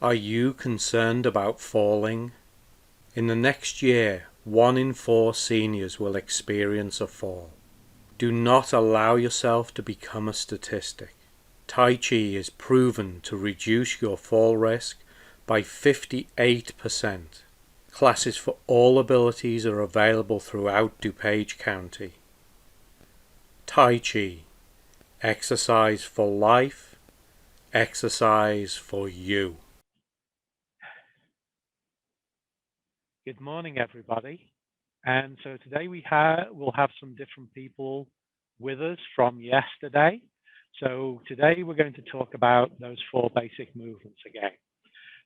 Are you concerned about falling? In the next year, 1 in 4 seniors will experience a fall. Do not allow yourself to become a statistic. Tai Chi is proven to reduce your fall risk by 58%. Classes for all abilities are available throughout DuPage County. Tai Chi, exercise for life, exercise for you. Good morning, everybody. And so today we'll have some different people with us from yesterday. So today we're going to talk about those 4 basic movements again.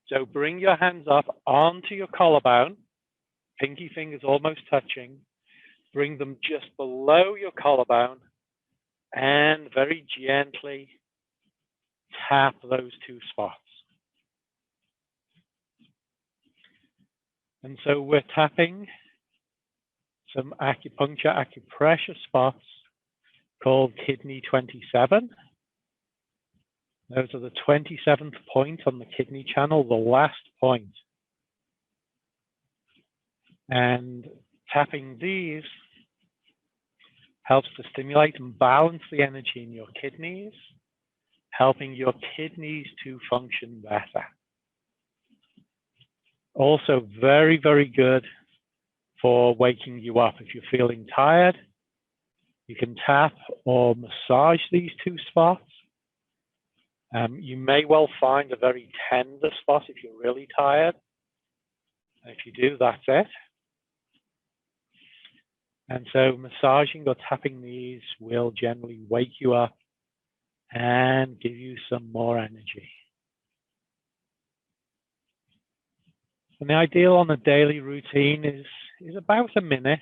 So bring your hands up onto your collarbone, pinky fingers almost touching. Bring them just below your collarbone and very gently tap those 2 spots. And so we're tapping some acupuncture, acupressure spots called kidney 27. Those are the 27th point on the kidney channel, the last point. And tapping these helps to stimulate and balance the energy in your kidneys, helping your kidneys to function better. Also very, very good for waking you up. If you're feeling tired, you can tap or massage these 2 spots. You may well find a very tender spot if you're really tired. And if you do, that's it. And so massaging or tapping these will generally wake you up and give you some more energy. And the ideal on a daily routine is about a minute.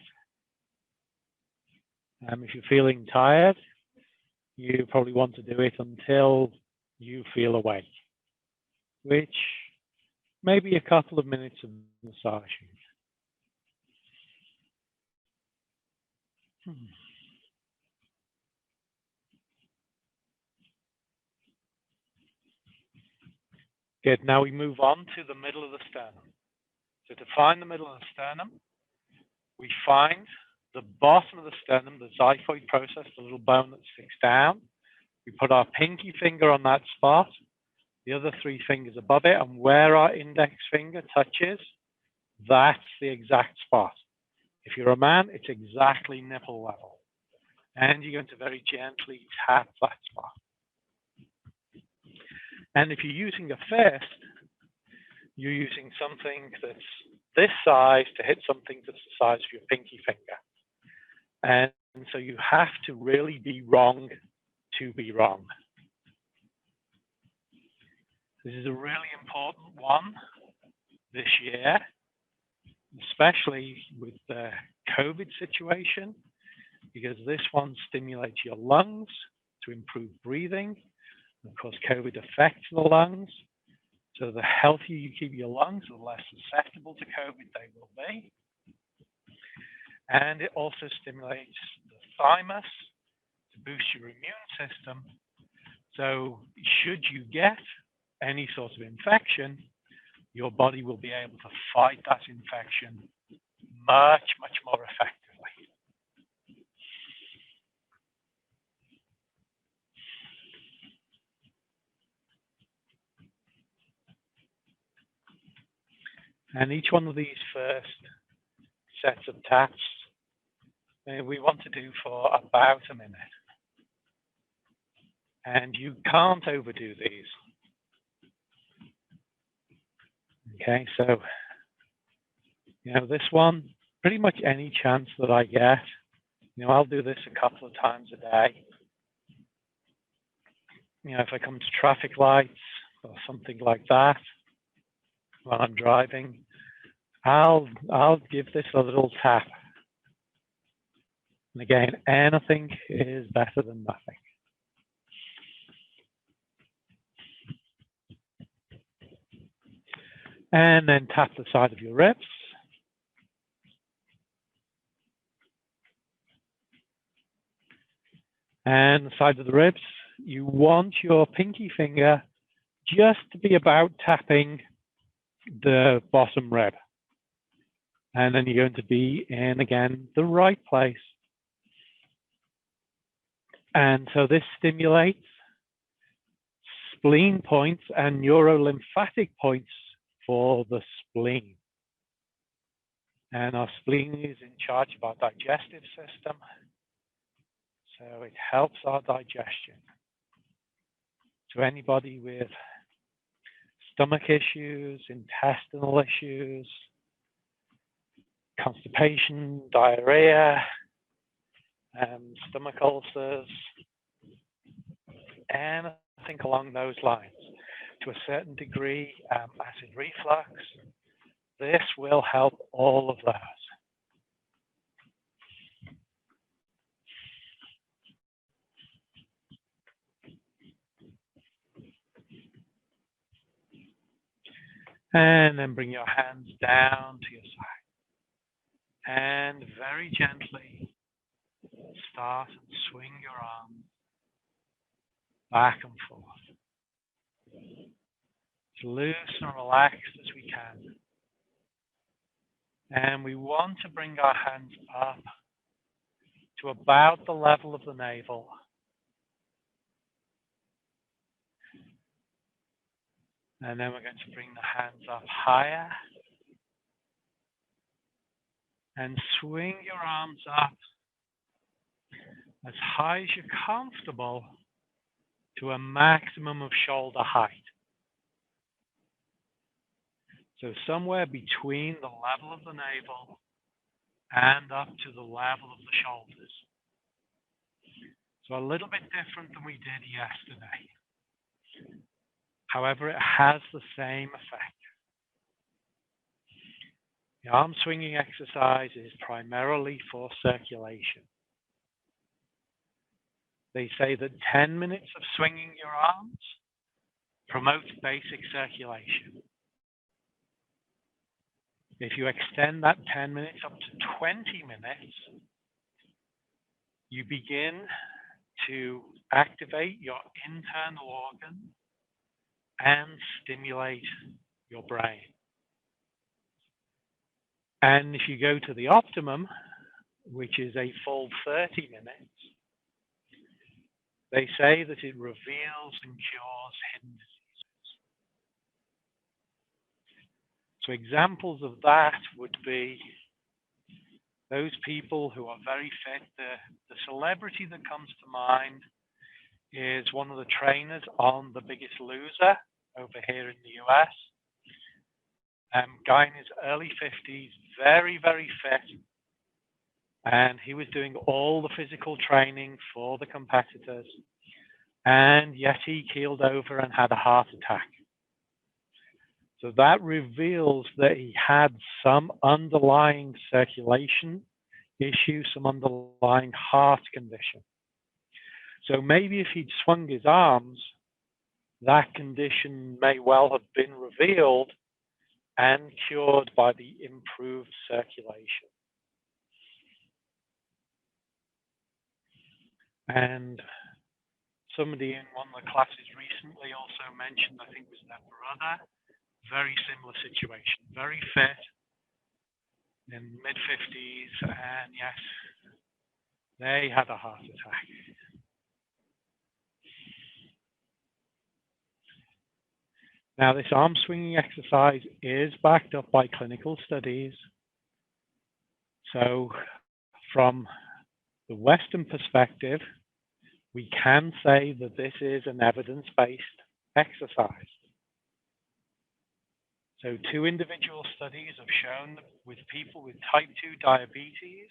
If you're feeling tired, you probably want to do it until you feel awake, which may be a couple of minutes of massaging. Good. Now we move on to the middle of the sternum. So to find the middle of the sternum, we find the bottom of the sternum, the xiphoid process, the little bone that sticks down. We put our pinky finger on that spot, the other 3 fingers above it, and where our index finger touches, that's the exact spot. If you're a man, it's exactly nipple level. And you're going to very gently tap that spot. And if you're using a fist, you're using something that's this size to hit something that's the size of your pinky finger. And so you have to really be wrong to be wrong. This is a really important one this year, especially with the COVID situation, because this one stimulates your lungs to improve breathing. Of course, COVID affects the lungs. So the healthier you keep your lungs, the less susceptible to COVID they will be. And it also stimulates the thymus to boost your immune system. So should you get any sort of infection, your body will be able to fight that infection much, much more effectively. And each one of these first sets of taps, we want to do for about a minute. And you can't overdo these. Okay, so, this one, pretty much any chance that I get, I'll do this a couple of times a day. If I come to traffic lights or something like that, while I'm driving, I'll give this a little tap. And again, anything is better than nothing. And then tap the side of your ribs. And the side of the ribs, you want your pinky finger just to be about tapping the bottom rib. And then you're going to be in, again, the right place. And so this stimulates spleen points and neurolymphatic points for the spleen. And our spleen is in charge of our digestive system. So it helps our digestion. So anybody with stomach issues, intestinal issues, constipation, diarrhea, stomach ulcers, anything along those lines, to a certain degree, acid reflux, this will help all of those. And then bring your hands down to your side. And very gently start and swing your arms back and forth. As loose and relaxed as we can. And we want to bring our hands up to about the level of the navel. And then we're going to bring the hands up higher. And swing your arms up as high as you're comfortable to a maximum of shoulder height. So somewhere between the level of the navel and up to the level of the shoulders. So a little bit different than we did yesterday. However, it has the same effect. The arm swinging exercise is primarily for circulation. They say that 10 minutes of swinging your arms promotes basic circulation. If you extend that 10 minutes up to 20 minutes, you begin to activate your internal organ and stimulate your brain. And if you go to the optimum, which is a full 30 minutes, they say that it reveals and cures hidden diseases. So examples of that would be those people who are very fit. The celebrity that comes to mind is one of the trainers on The Biggest Loser over here in the US. Guy in his early 50s, very, very fit. And he was doing all the physical training for the competitors. And yet he keeled over and had a heart attack. So that reveals that he had some underlying circulation issue, some underlying heart condition. So maybe if he'd swung his arms, that condition may well have been revealed and cured by the improved circulation. And somebody in one of the classes recently also mentioned, I think it was their brother, very similar situation, very fit, in mid-50s, and yes, they had a heart attack. Now, this arm swinging exercise is backed up by clinical studies. So from the Western perspective, we can say that this is an evidence-based exercise. So 2 individual studies have shown that with people with type 2 diabetes,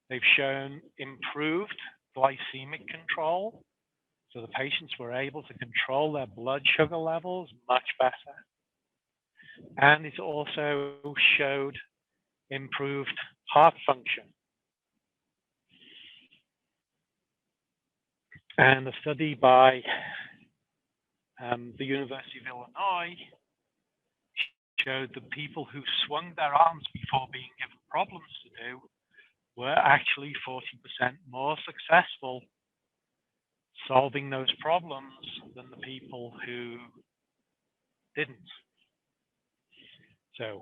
they've shown improved glycemic control. So the patients were able to control their blood sugar levels much better. And it also showed improved heart function. And a study by the University of Illinois showed that people who swung their arms before being given problems to do were actually 40% more successful solving those problems than the people who didn't. So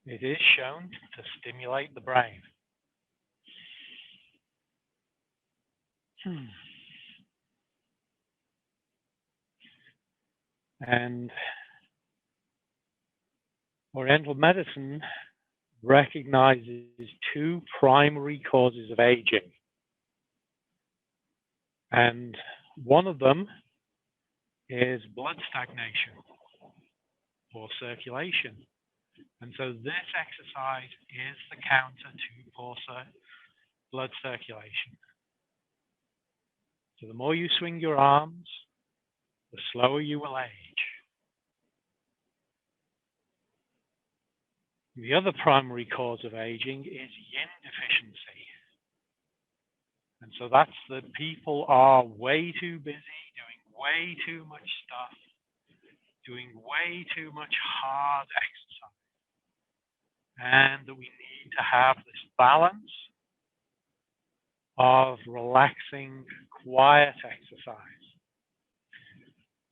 it is shown to stimulate the brain. And Oriental medicine recognizes two primary causes of aging. And one of them is blood stagnation or circulation. And so this exercise is the counter to poor blood circulation. So the more you swing your arms, the slower you will age. The other primary cause of aging is yin deficiency. And so that's that people are way too busy, doing way too much stuff, doing way too much hard exercise. And that we need to have this balance of relaxing, quiet exercise.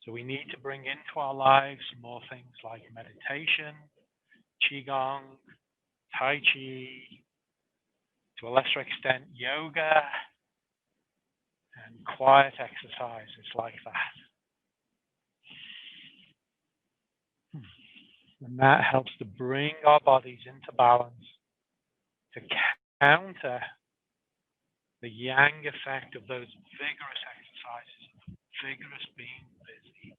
So we need to bring into our lives more things like meditation, Qigong, Tai Chi, to a lesser extent, yoga, and quiet exercises like that. And that helps to bring our bodies into balance, to counter the yang effect of those vigorous exercises, vigorous being busy.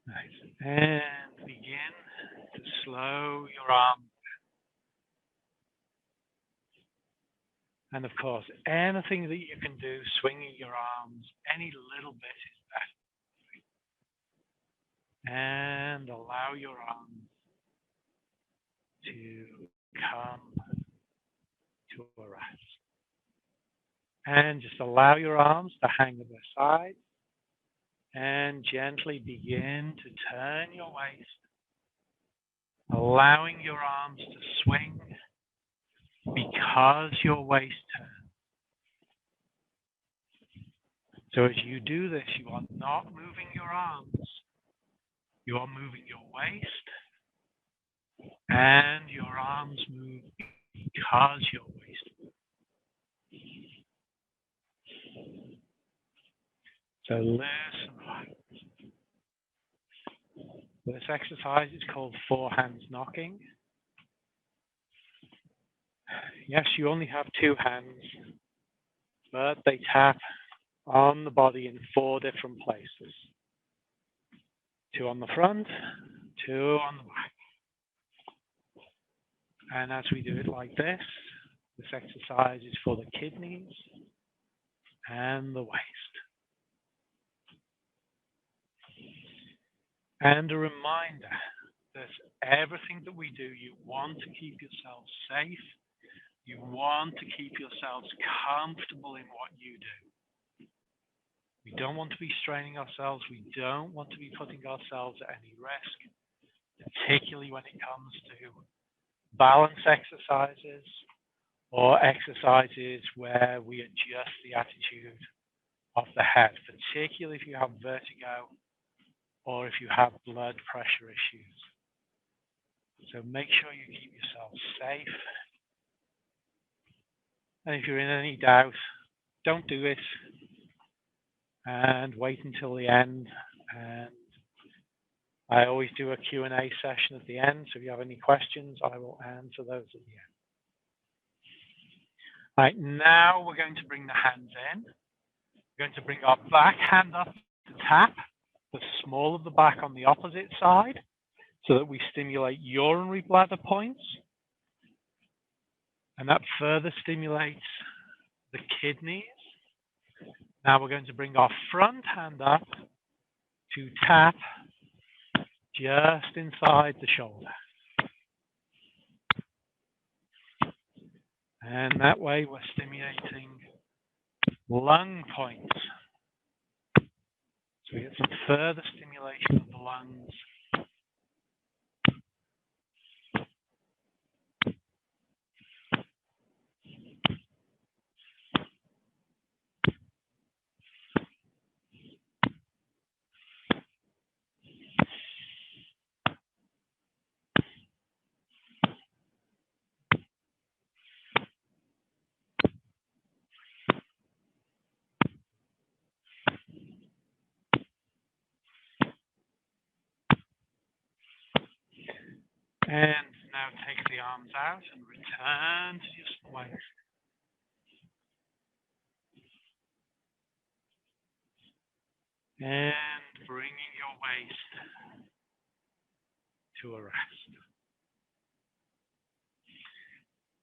Nice. And begin to slow your arm. And of course, anything that you can do, swinging your arms, any little bit is better. And allow your arms to come to a rest. And just allow your arms to hang at their side. And gently begin to turn your waist, allowing your arms to swing because your waist turns. So as you do this, you are not moving your arms, you are moving your waist, and your arms move because your waist moves. So listen. This exercise is called four hands knocking. Yes, you only have two hands, but they tap on the body in four different places. Two on the front, two on the back. And as we do it like this exercise is for the kidneys and the waist. And a reminder that everything that we do, you want to keep yourself safe. You want to keep yourselves comfortable in what you do. We don't want to be straining ourselves. We don't want to be putting ourselves at any risk, particularly when it comes to balance exercises or exercises where we adjust the attitude of the head, particularly if you have vertigo or if you have blood pressure issues. So make sure you keep yourself safe. And if you're in any doubt, don't do it and wait until the end. And I always do a Q&A session at the end. So if you have any questions, I will answer those at the end. All right, now we're going to bring the hands in. We're going to bring our back hand up to tap the small of the back on the opposite side so that we stimulate urinary bladder points. And that further stimulates the kidneys. Now we're going to bring our front hand up to tap just inside the shoulder. And that way we're stimulating lung points. So we get some further stimulation of the lungs And now take the arms out and return to your waist. And bringing your waist to a rest.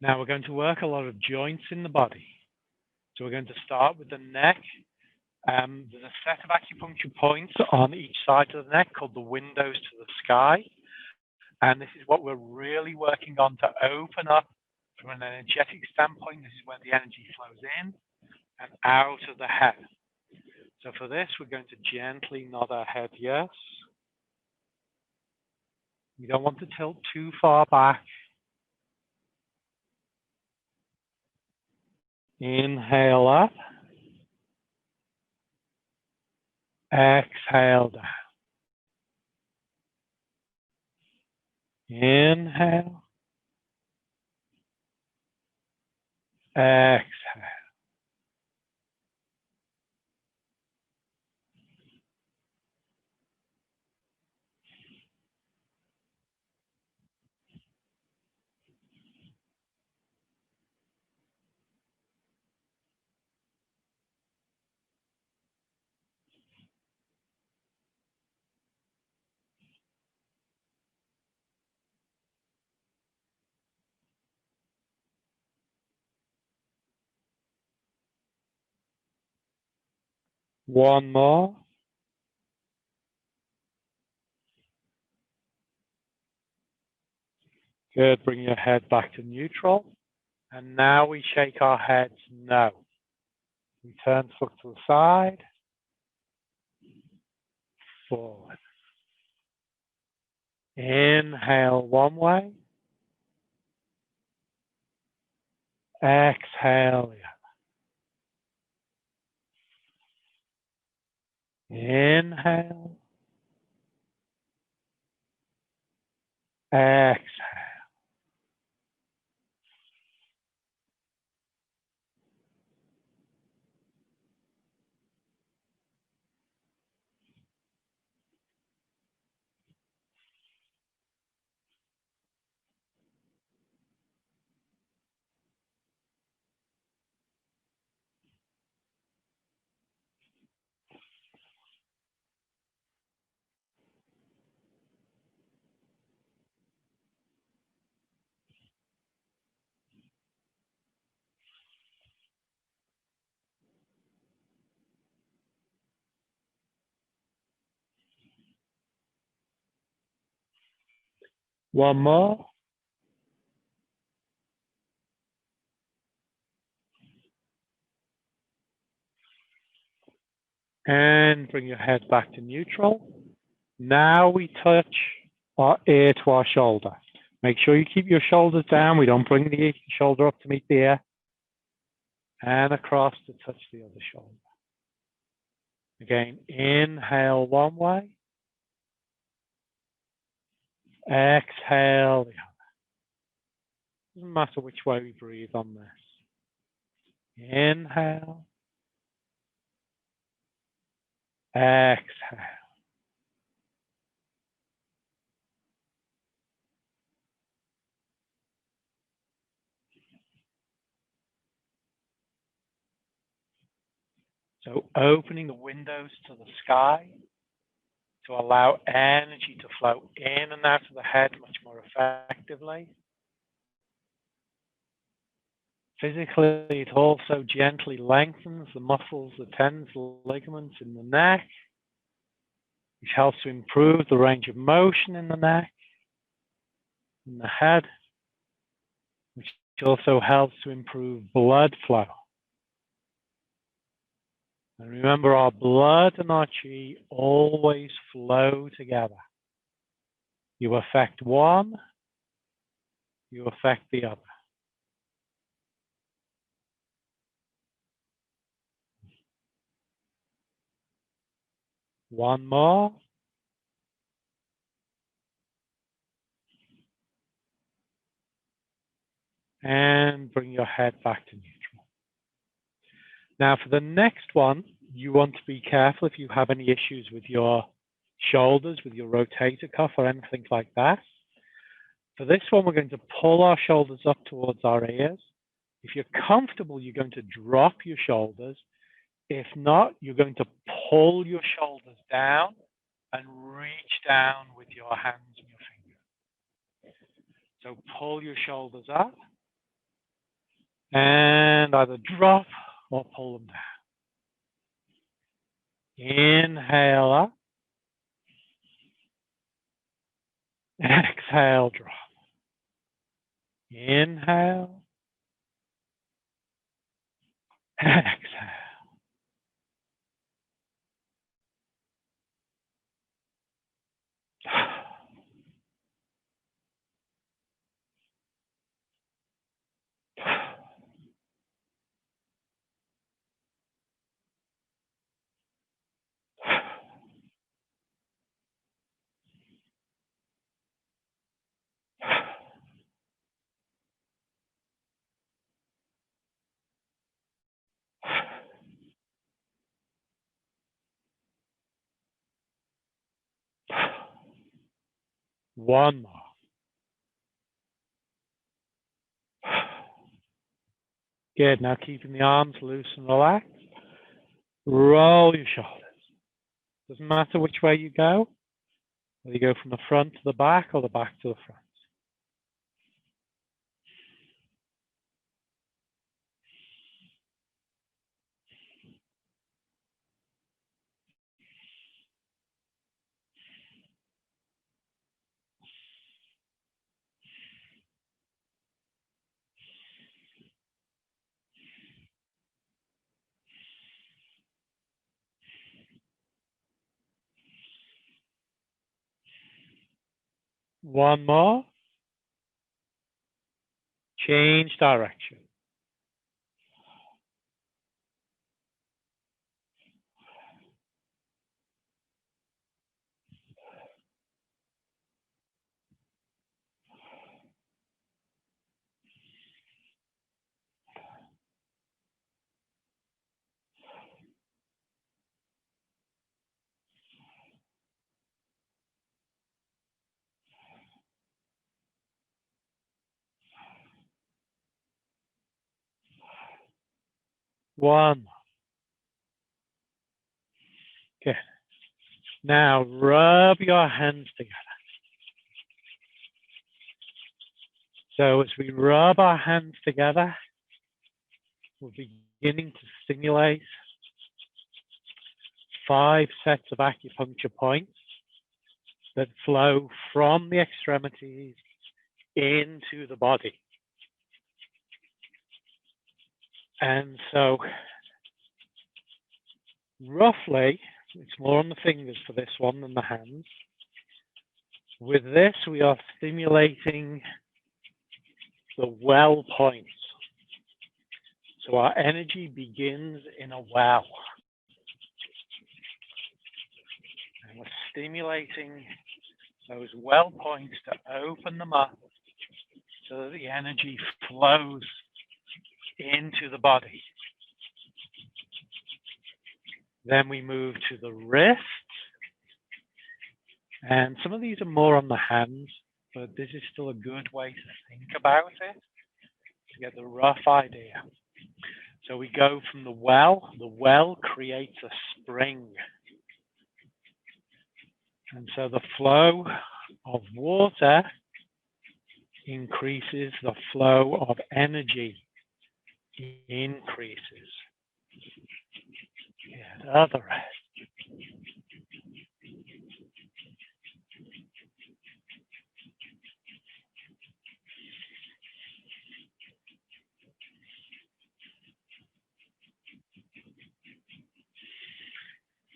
Now we're going to work a lot of joints in the body. So we're going to start with the neck. There's a set of acupuncture points on each side of the neck called the windows to the sky. And this is what we're really working on to open up from an energetic standpoint. This is where the energy flows in and out of the head. So for this, we're going to gently nod our head yes. We don't want to tilt too far back. Inhale up. Exhale down. Inhale. Exhale. One more. Good. Bring your head back to neutral. And now we shake our heads no. We turn to look to the side. Forward. Inhale one way. Exhale the other. Inhale. Exhale. One more. And bring your head back to neutral. Now we touch our ear to our shoulder. Make sure you keep your shoulders down. We don't bring the shoulder up to meet the ear. And across to touch the other shoulder. Again, inhale one way. Exhale the other. Doesn't matter which way we breathe on this. Inhale. Exhale. So opening the windows to the sky to allow energy to flow in and out of the head much more effectively. Physically, it also gently lengthens the muscles, the tendons, the ligaments in the neck, which helps to improve the range of motion in the neck, in the head, which also helps to improve blood flow. And remember, our blood and our chi always flow together. You affect one, you affect the other. One more. And bring your head back to neutral. Now for the next one, you want to be careful if you have any issues with your shoulders, with your rotator cuff or anything like that. For this one, we're going to pull our shoulders up towards our ears. If you're comfortable, you're going to drop your shoulders. If not, you're going to pull your shoulders down and reach down with your hands and your fingers. So pull your shoulders up and either drop or pull them down. Inhale up. Exhale, drop. Inhale. Exhale. One more. Good. Now keeping the arms loose and relaxed. Roll your shoulders. Doesn't matter which way you go, whether you go from the front to the back or the back to the front. One more. Change direction. One more. Good. Now rub your hands together. So as we rub our hands together, we're beginning to stimulate 5 sets of acupuncture points that flow from the extremities into the body. And so roughly, it's more on the fingers for this one than the hands. With this, we are stimulating the well points. So our energy begins in a well. And we're stimulating those well points to open them up so that the energy flows into the body. Then we move to the wrist. And some of these are more on the hands, but this is still a good way to think about it to get the rough idea. So we go from the well creates a spring. And so the flow of water increases, the flow of energy increases. Yeah, the other rest.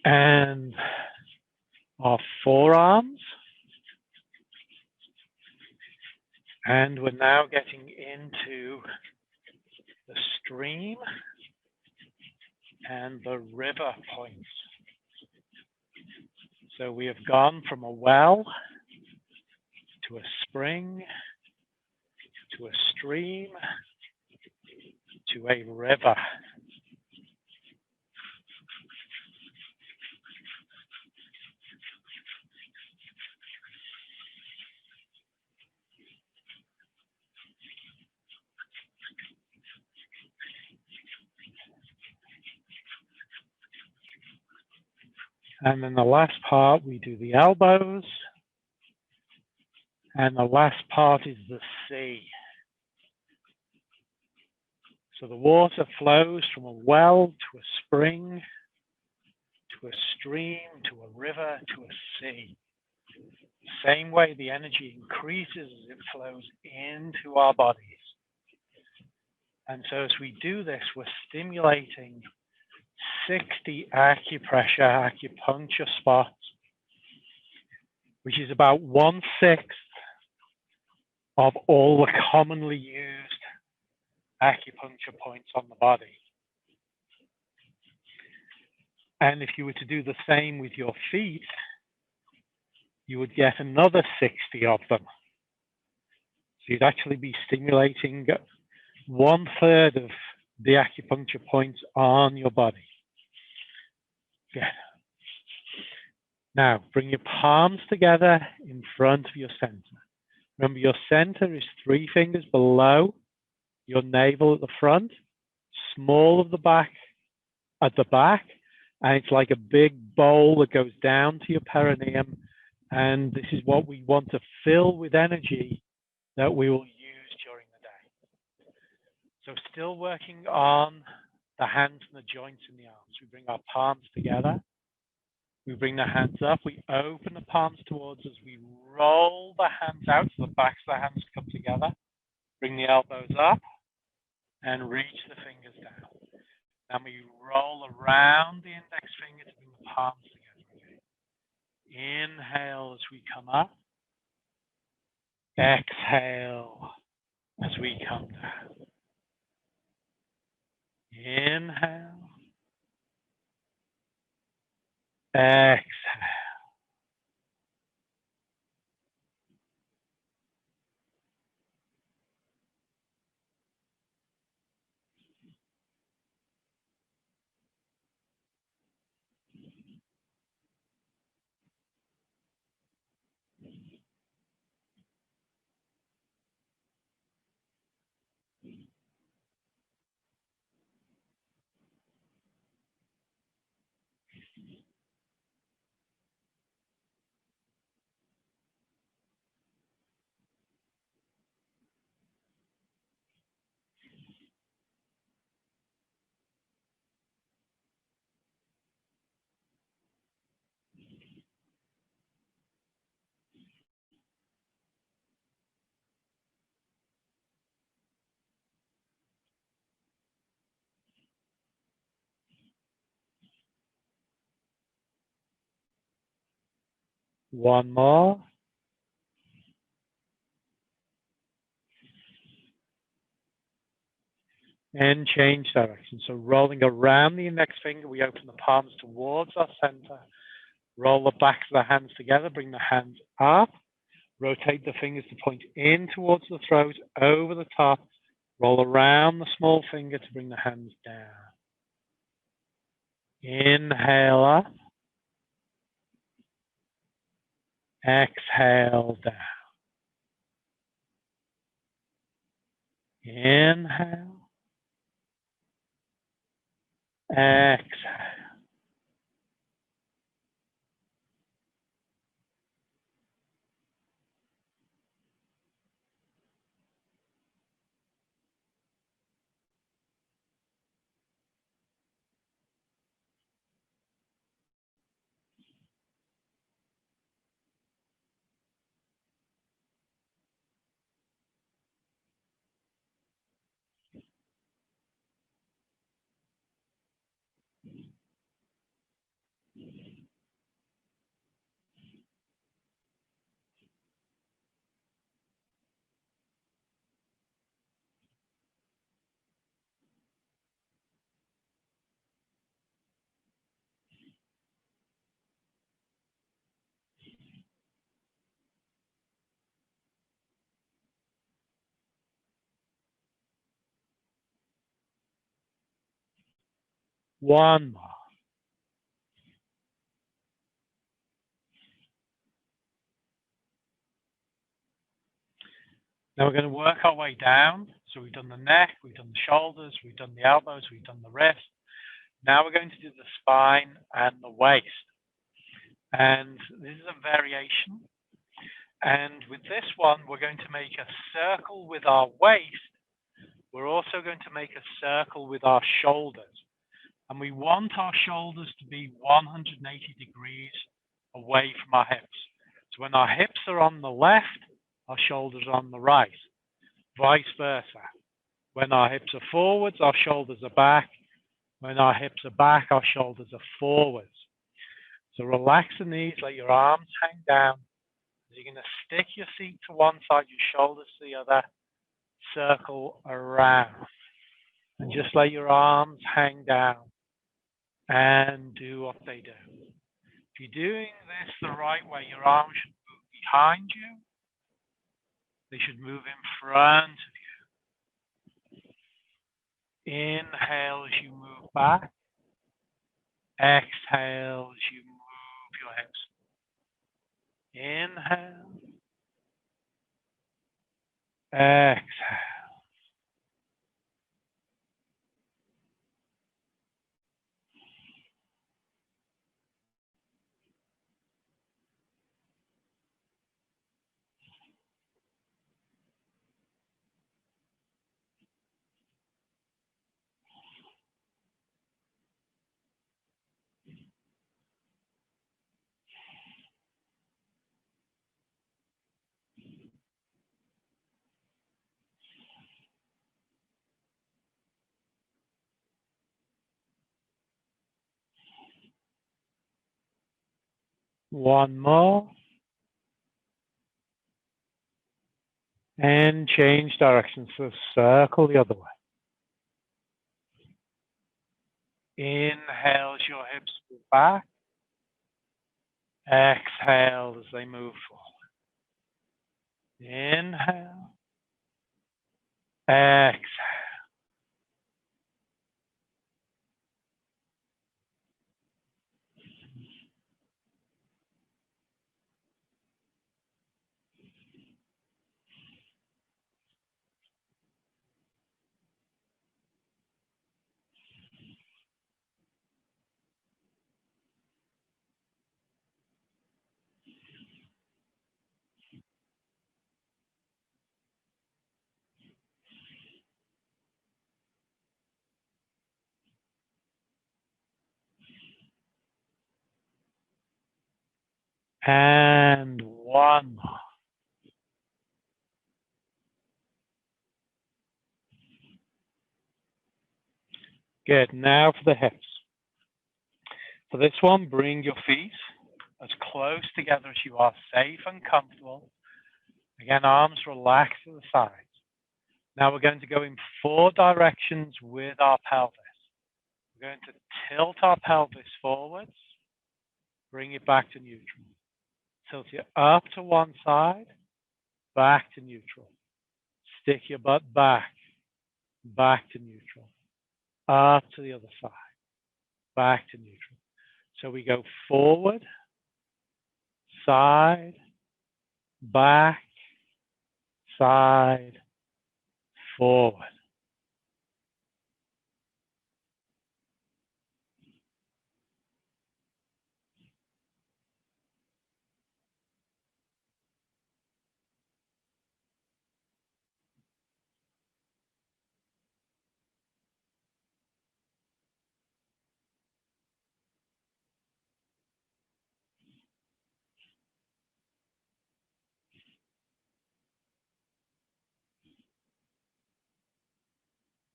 And our forearms. And we're now getting into the stream and the river points. So we have gone from a well to a spring, to a stream, to a river. And then the last part, we do the elbows. And the last part is the sea. So the water flows from a well to a spring, to a stream, to a river, to a sea. The same way the energy increases as it flows into our bodies. And so as we do this, we're stimulating 60 acupuncture spots, which is about 1/6 of all the commonly used acupuncture points on the body. And if you were to do the same with your feet, you would get another 60 of them. So you'd actually be stimulating 1/3 of the acupuncture points on your body. Good. Now, bring your palms together in front of your center. Remember, your center is 3 fingers below your navel at the front, small of the back at the back, and it's like a big bowl that goes down to your perineum. And this is what we want to fill with energy that we will use during the day. So still working on the hands and the joints in the arms. We bring our palms together. We bring the hands up. We open the palms towards us. We roll the hands out so the backs of the hands come together. Bring the elbows up and reach the fingers down. Then we roll around the index finger to bring the palms together. Okay. Inhale as we come up. Exhale as we come down. Inhale. Exhale. One more. And change direction. So rolling around the index finger, we open the palms towards our center. Roll the backs of the hands together, bring the hands up. Rotate the fingers to point in towards the throat, over the top. Roll around the small finger to bring the hands down. Inhale up. Exhale down. Inhale. Exhale. One more. Now we're going to work our way down. So we've done the neck, we've done the shoulders, we've done the elbows, we've done the wrist. Now we're going to do the spine and the waist. And this is a variation. And with this one, we're going to make a circle with our waist. We're also going to make a circle with our shoulders. And we want our shoulders to be 180 degrees away from our hips. So when our hips are on the left, our shoulders are on the right, vice versa. When our hips are forwards, our shoulders are back. When our hips are back, our shoulders are forwards. So relax the knees, let your arms hang down. You're going to stick your feet to one side, your shoulders to the other, circle around. And just let your arms hang down and do what they do. If you're doing this the right way, your arms should move behind you. They should move in front of you. Inhale as you move back. Exhale as you move your hips. Inhale. Exhale. One more. And change direction, so circle the other way. Inhale as your hips move back. Exhale as they move forward. Inhale. Exhale. And one more. Good. Now for the hips. For this one, bring your feet as close together as you are safe and comfortable. Again, arms relaxed to the sides. Now we're going to go in 4 directions with our pelvis. We're going to tilt our pelvis forwards, bring it back to neutral. Tilt it up to one side, back to neutral. Stick your butt back, back to neutral. Up to the other side, back to neutral. So we go forward, side, back, side, forward.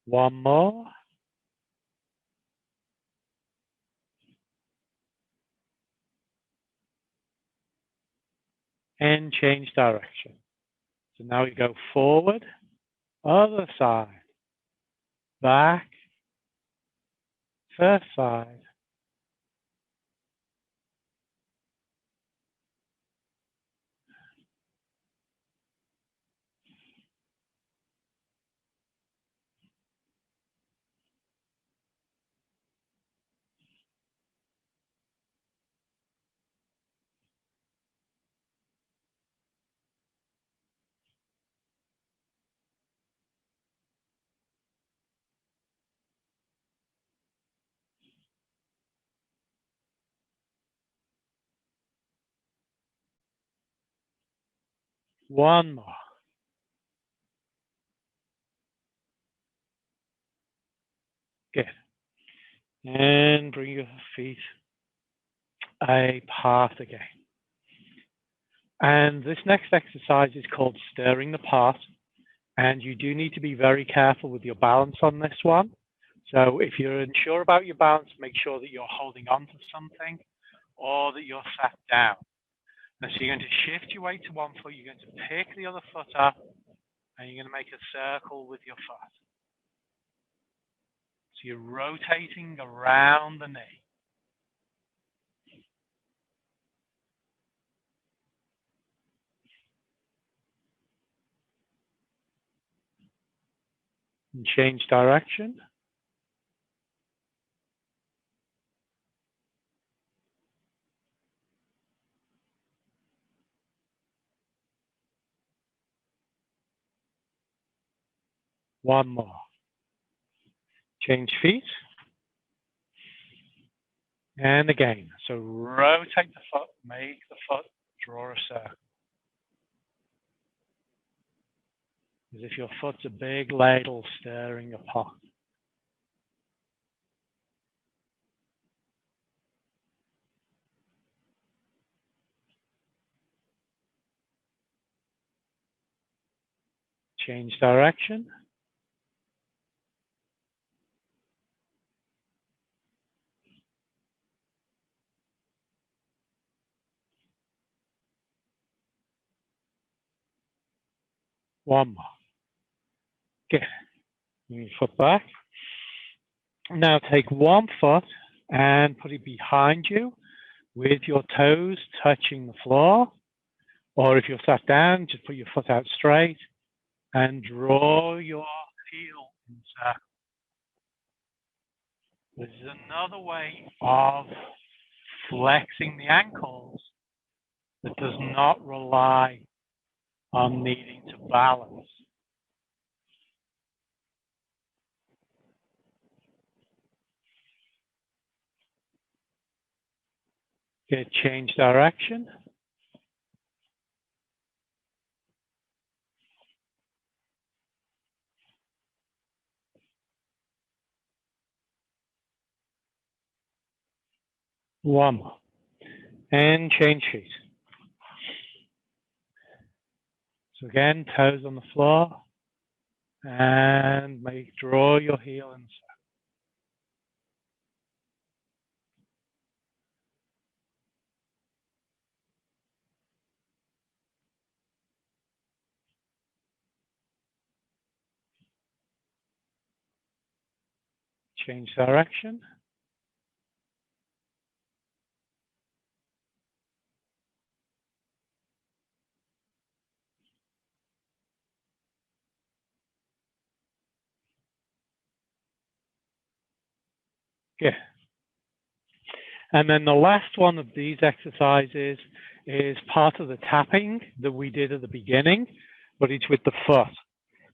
One more. And change direction. So now we go forward, other side, back, first side, One more. Good. And bring your feet apart again. And this next exercise is called stirring the pot. And you do need to be very careful with your balance on this one. So if you're unsure about your balance, make sure that you're holding on to something or that you're sat down. And so you're going to shift your weight to one foot, you're going to pick the other foot up, and you're going to make a circle with your foot. So you're rotating around the knee. And change direction. One more. Change feet. And again. So rotate the foot, make the foot draw a circle. As if your foot's a big ladle stirring a pot. Change direction. One more. Good. Move your foot back. Now take one foot and put it behind you with your toes touching the floor. Or if you're sat down, just put your foot out straight and draw your heel in a circle. This is another way of flexing the ankles that does not rely on needing to balance. Okay, change direction. One more. And change feet. So again, toes on the floor. And draw your heel in. Change direction. Good. And then the last one of these exercises is part of the tapping that we did at the beginning, but it's with the foot.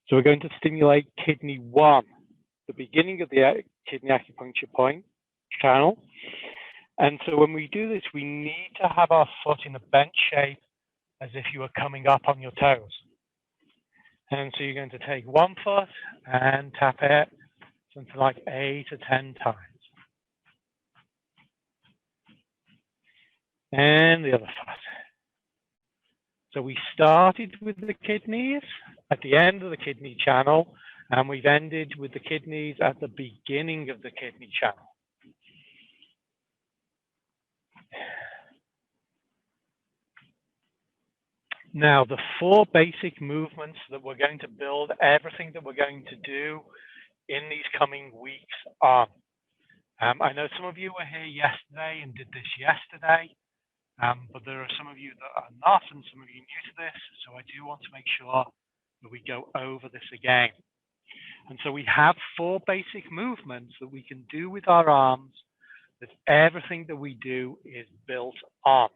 So we're going to stimulate kidney 1, the beginning of the kidney acupuncture point channel. And so when we do this, we need to have our foot in a bent shape as if you were coming up on your toes. And so you're going to take one foot and tap it something like 8 to 10 times. And the other foot. So we started with the kidneys at the end of the kidney channel, and we've ended with the kidneys at the beginning of the kidney channel. Now, the 4 basic movements that we're going to build everything that we're going to do in these coming weeks on. I know some of you were here yesterday and did this yesterday. But there are some of you that are not and some of you new to this, so I do want to make sure that we go over this again. And so we have 4 basic movements that we can do with our arms that everything that we do is built on.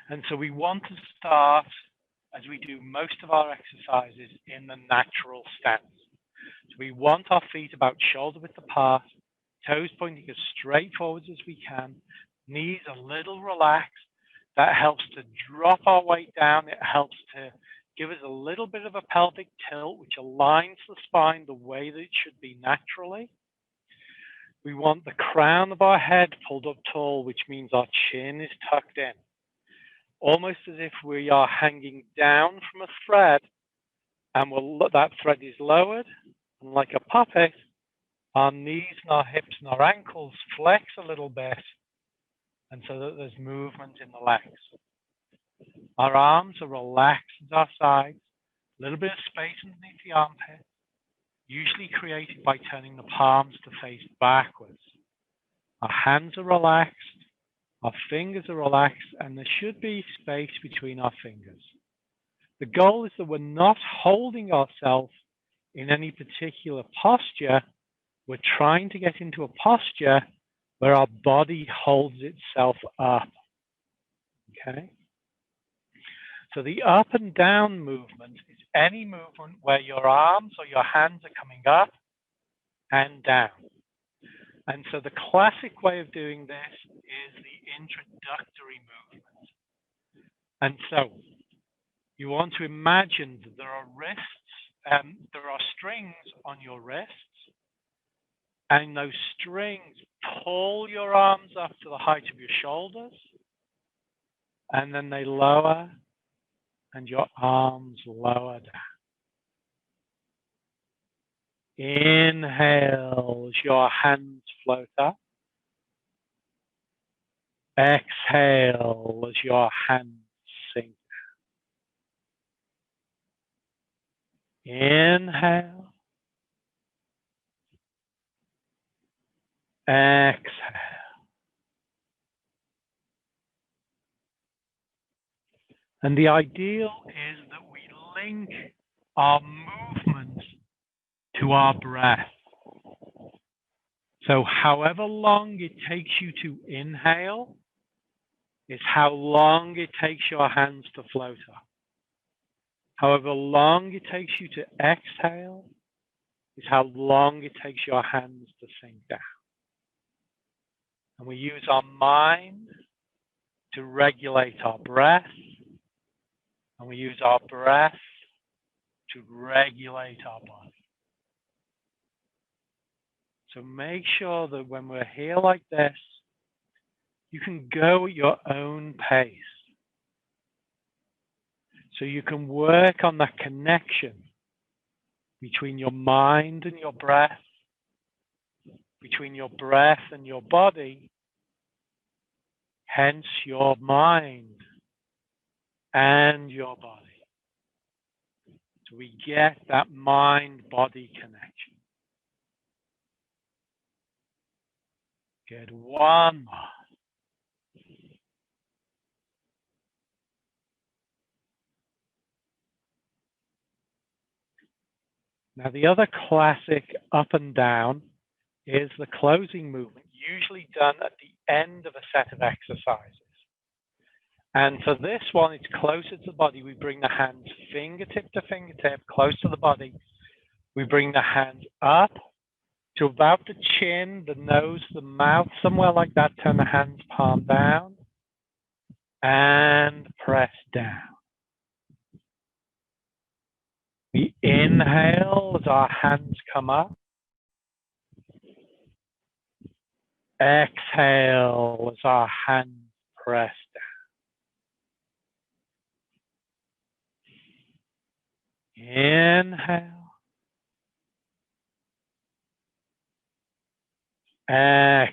And so we want to start, as we do most of our exercises, in the natural stance. So we want our feet about shoulder width apart, toes pointing as straight forwards as we can, knees a little relaxed, That helps to drop our weight down. It helps to give us a little bit of a pelvic tilt, which aligns the spine the way that it should be naturally. We want the crown of our head pulled up tall, which means our chin is tucked in, almost as if we are hanging down from a thread, and that thread is lowered, and like a puppet, our knees and our hips and our ankles flex a little bit, and so that there's movement in the legs. Our arms are relaxed at our sides, a little bit of space underneath the armpit, usually created by turning the palms to face backwards. Our hands are relaxed, our fingers are relaxed, and there should be space between our fingers. The goal is that we're not holding ourselves in any particular posture. We're trying to get into a posture where our body holds itself up. Okay? So the up and down movement is any movement where your arms or your hands are coming up and down. And so the classic way of doing this is the introductory movement. And so you want to imagine that there are wrists, there are strings on your wrists, and those strings pull your arms up to the height of your shoulders, and then they lower, and your arms lower down. Inhale as your hands float up. Exhale as your hands sink down. Inhale. Exhale. And the ideal is that we link our movement to our breath. So however long it takes you to inhale is how long it takes your hands to float up. However long it takes you to exhale is how long it takes your hands to sink down. And we use our mind to regulate our breath, and we use our breath to regulate our body. So make sure that when we're here like this, you can go at your own pace. So you can work on that connection between your mind and your breath, between your breath and your body, hence your mind and your body. So we get that mind-body connection. Good. One more. Now the other classic up and down is the closing movement, usually done at the end of a set of exercises. And for this one, it's closer to the body. We bring the hands fingertip to fingertip, close to the body. We bring the hands up to about the chin, the nose, the mouth, somewhere like that. Turn the hands palm down and press down. We inhale as our hands come up. Exhale as our hands press down. Inhale. Exhale.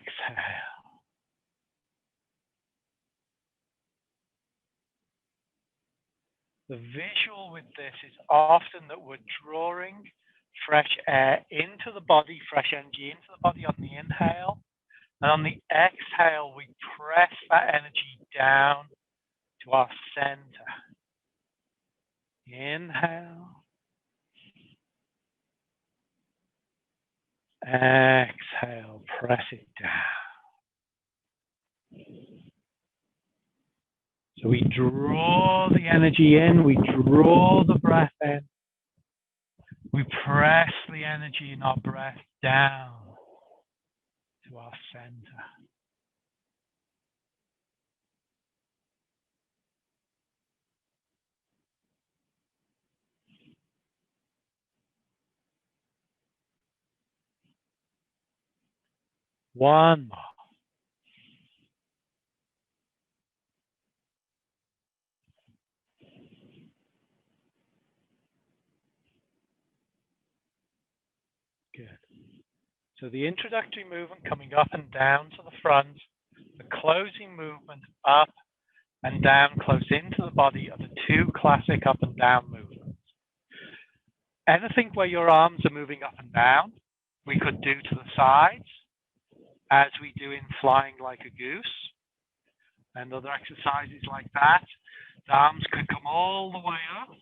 The visual with this is often that we're drawing fresh air into the body, fresh energy into the body on the inhale. And on the exhale, we press that energy down to our center. Inhale. Exhale, press it down. So we draw the energy in, we draw the breath in, we press the energy in our breath down to our center. One more. Good. So the introductory movement coming up and down to the front, the closing movement up and down close into the body are the two classic up and down movements. Anything where your arms are moving up and down, we could do to the sides, as we do in flying like a goose, and other exercises like that. The arms could come all the way up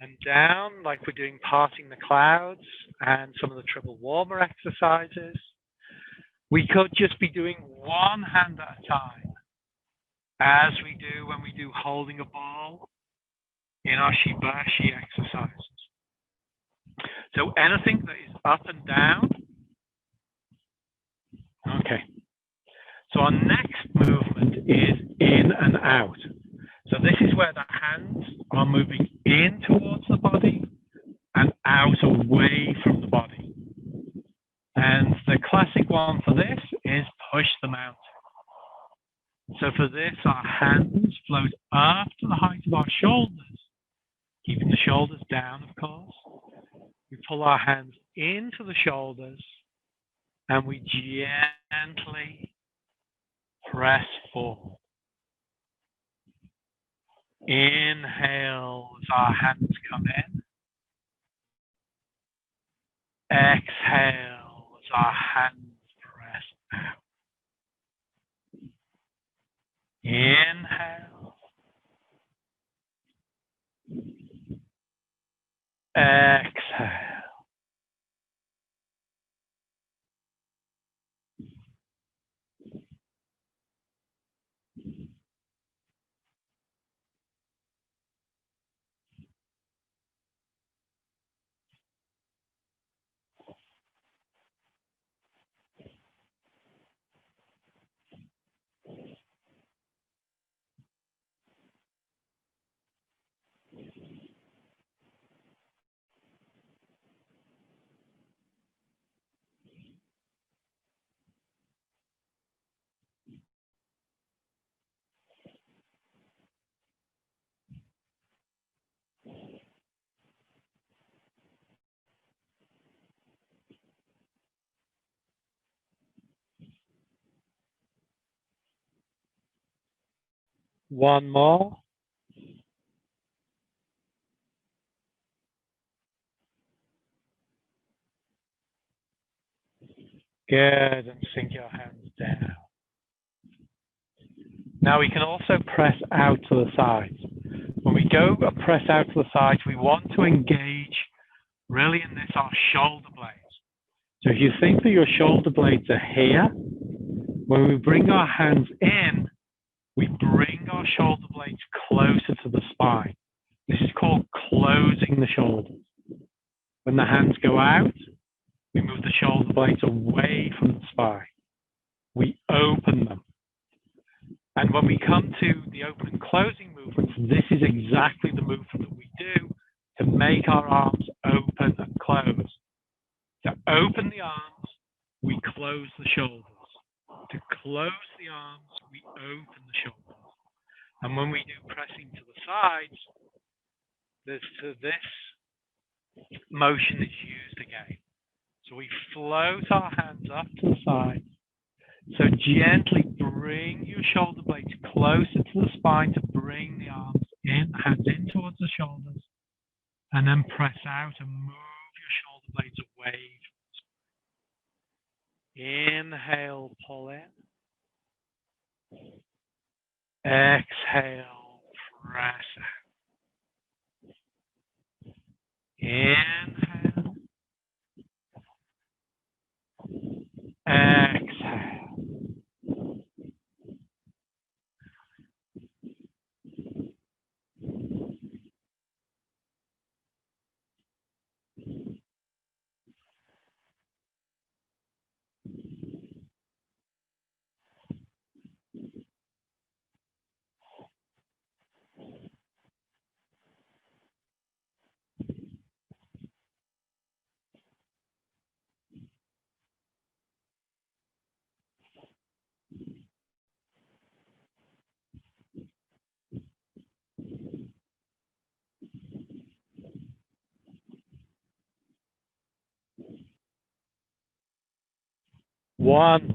and down, like we're doing parting the clouds and some of the triple warmer exercises. We could just be doing one hand at a time, as we do when we do holding a ball in our shibashi exercises. So anything that is up and down. Okay. So our next movement is in and out. So this is where the hands are moving in towards the body and out away from the body. And the classic one for this is push the mountain. So for this, our hands float up to the height of our shoulders, keeping the shoulders down, of course. We pull our hands into the shoulders and we gently press forward. Inhale as our hands come in. Exhale as our hands press out. Inhale. Exhale. One more. Good, and sink your hands down. Now we can also press out to the sides. When we go and press out to the sides, we want to engage really in this, our shoulder blades. So if you think that your shoulder blades are here, when we bring our hands in, we bring our shoulder blades closer to the spine. This is called closing the shoulders. When the hands go out, we move the shoulder blades away from the spine. We open them. And when we come to the open and closing movements, this is exactly the movement that we do to make our arms open and close. To open the arms, we close the shoulders. To close the arms, we open the shoulders. And when we do pressing to the sides, this motion is used again. So we float our hands up to the side. So gently bring your shoulder blades closer to the spine to bring the arms in, hands in towards the shoulders, and then press out and move your shoulder blades away from the spine. Inhale, pull in. Exhale, press out. Inhale. Exhale. One.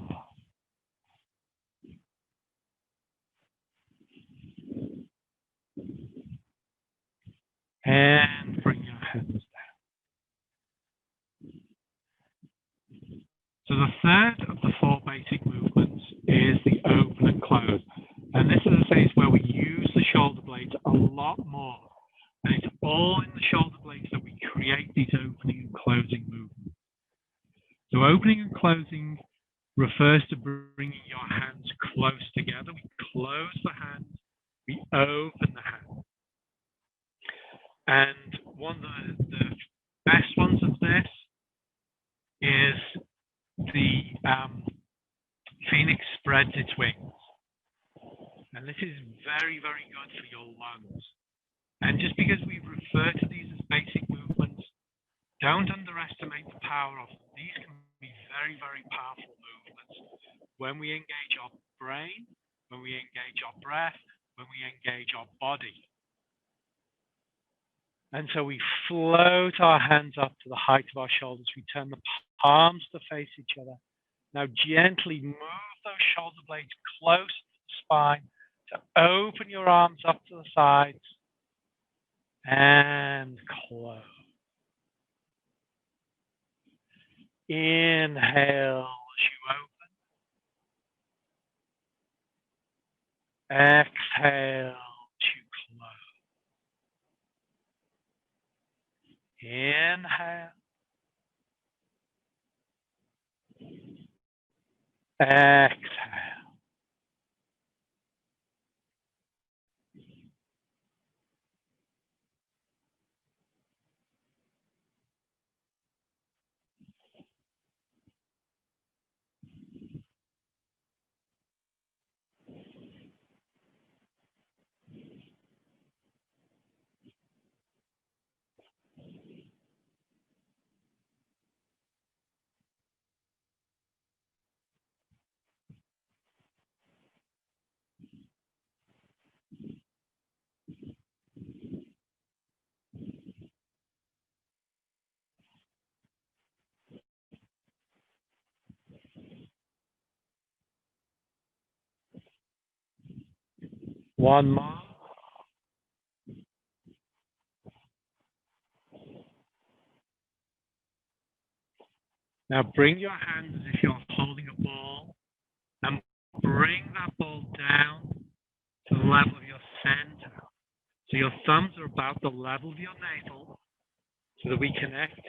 And bring your hands down. So the third of the 4 basic movements is the open and close. And this is a phase where we use the shoulder blades a lot more. And it's all in the shoulder blades that we create these opening and closing movements. So opening and closing refers to bringing your hands close together. We close the hands, we open the hands. And one of the best ones of this is the phoenix spreads its wings. And this is very, very good for your lungs. And just because we refer to these as basic movements, don't underestimate the power of them. These can be very, very powerful movements when we engage our brain, when we engage our breath, when we engage our body. And so we float our hands up to the height of our shoulders. We turn the palms to face each other. Now gently move those shoulder blades close to the spine to open your arms up to the sides and close. Inhale as you open. Exhale to close. Inhale. Exhale. One more. Now bring your hands as if you're holding a ball and bring that ball down to the level of your center. So your thumbs are about the level of your navel so that we connect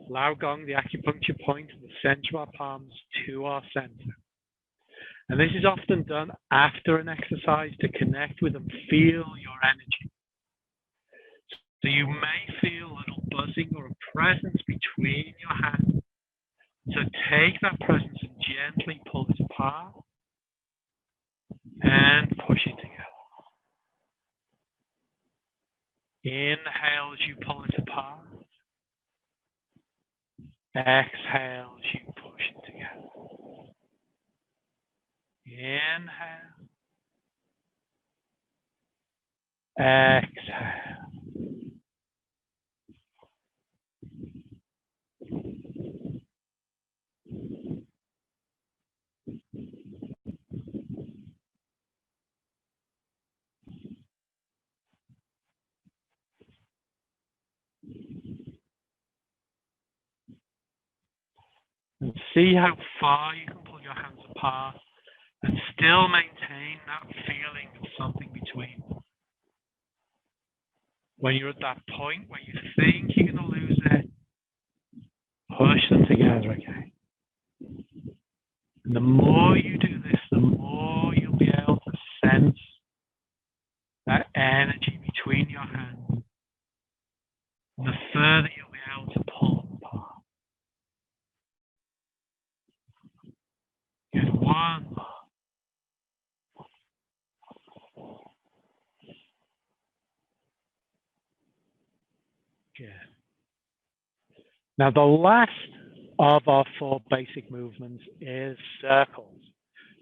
Lao Gong, the acupuncture point, the center of our palms to our center. And this is often done after an exercise to connect with and feel your energy. So you may feel a little buzzing or a presence between your hands. So take that presence and gently pull it apart and push it together. Inhale as you pull it apart. Exhale as you push it together. Inhale. Exhale. And see how far you can pull your hands apart and still maintain that feeling of something between them. When you're at that point where you think you're going to lose it, push them together again. And the more you do this, the more you'll be able to sense that energy between your hands. And the further you'll be able to pull them apart. Good. One. Good. Now the last of our 4 basic movements is circles.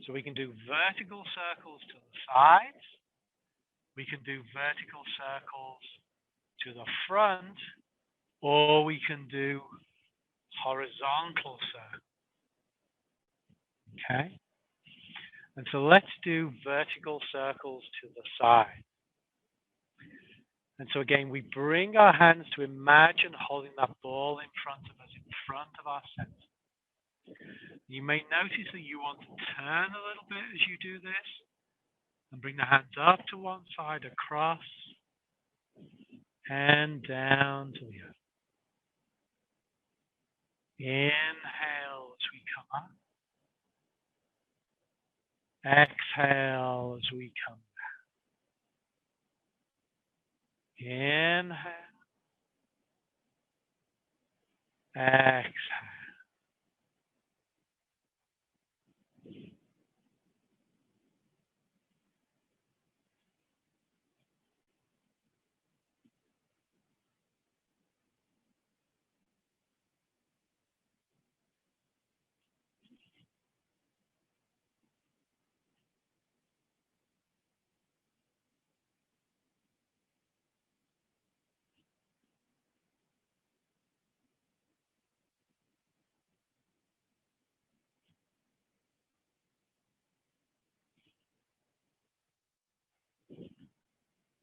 So we can do vertical circles to the sides. We can do vertical circles to the front, or we can do horizontal circles. Okay. And so let's do vertical circles to the side. And so again, we bring our hands to imagine holding that ball in front of us, in front of our center. You may notice that you want to turn a little bit as you do this and bring the hands up to one side, across, and down to the other. Inhale as we come up. Exhale as we come down. Inhale. Exhale.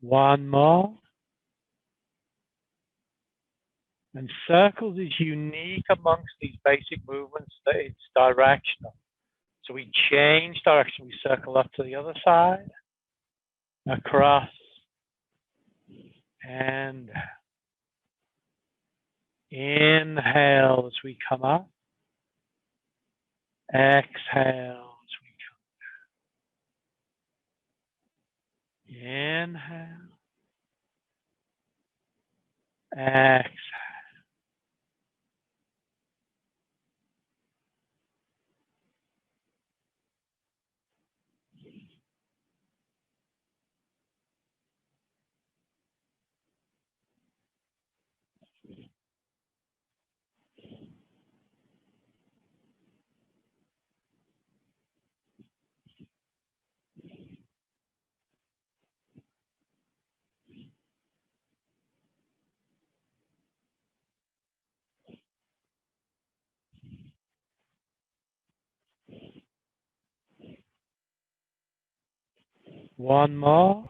One more. And circles is unique amongst these basic movements that it's directional. So we change direction. We circle up to the other side, across, and inhale as we come up. Exhale as we come. Inhale. Exhale. One more.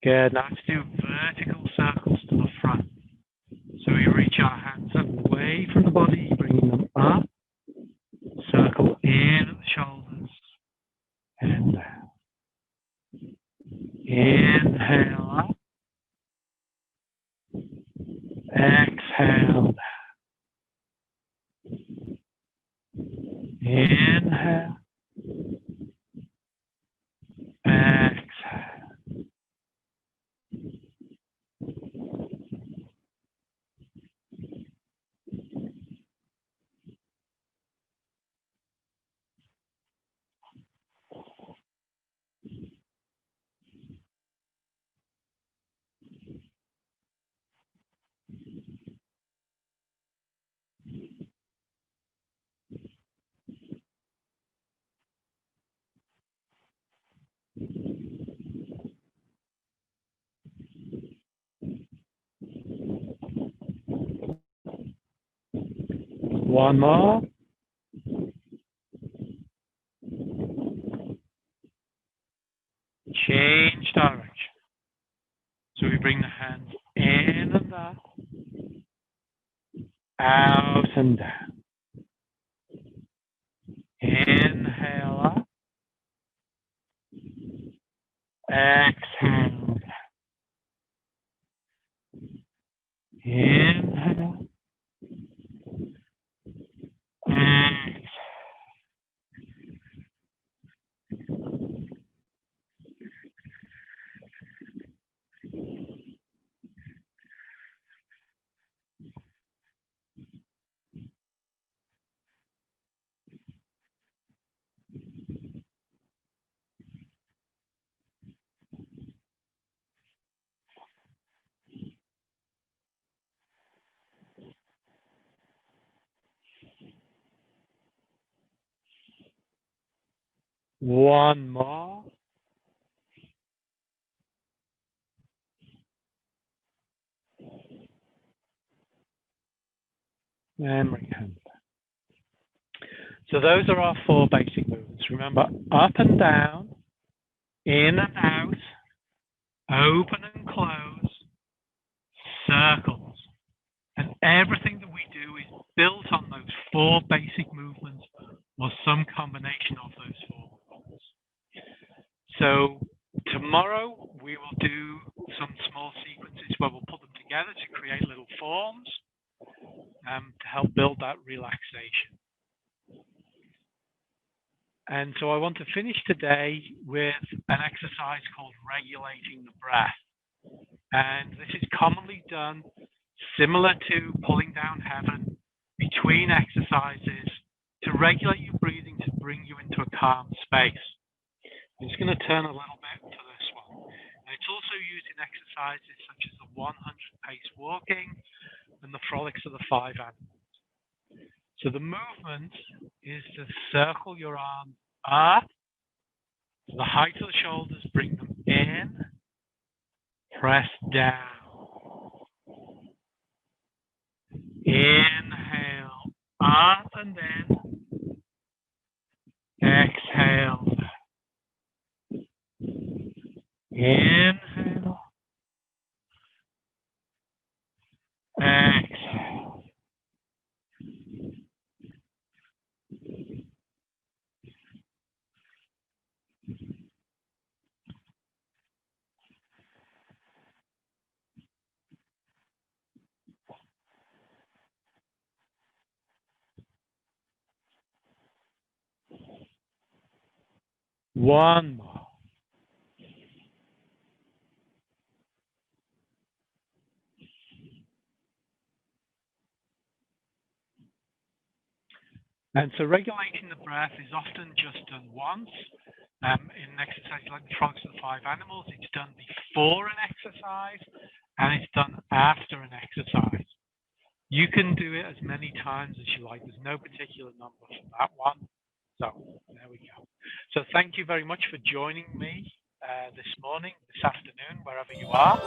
Good. Now let's do vertical circles to the front. So we reach our hands away from the body, bringing them up. Circle in at the shoulders. And down. Inhale up. Exhale down. Inhale. Exhale. One more. Change direction. So we bring the hands in and up, out and down. Inhale up. Exhale. Inhale. Exhale. One more. and right hand. So those are our 4 basic movements. Remember, up and down, in and out, open and close, circles. And everything that we do is built on those 4 basic movements or some combination of those 4 movements. So tomorrow we will do some small sequences where we'll put them together to create little forms to help build that relaxation. And so I want to finish today with an exercise called regulating the breath. And this is commonly done similar to pulling down heaven between exercises to regulate your breathing, to bring you into a calm space. I'm just going to turn a little bit to this one. And it's also used in exercises such as the 100 pace walking and the frolics of the 5 animals. So the movement is to circle your arms up to the height of the shoulders, bring them in, press down. Inhale, up and in. Exhale. Inhale. Exhale. One more. And so regulating the breath is often just done once. In an exercise like the frogs of the 5 animals, it's done before an exercise and it's done after an exercise. You can do it as many times as you like. There's no particular number for that one. So there we go. So thank you very much for joining me this morning, this afternoon, wherever you are.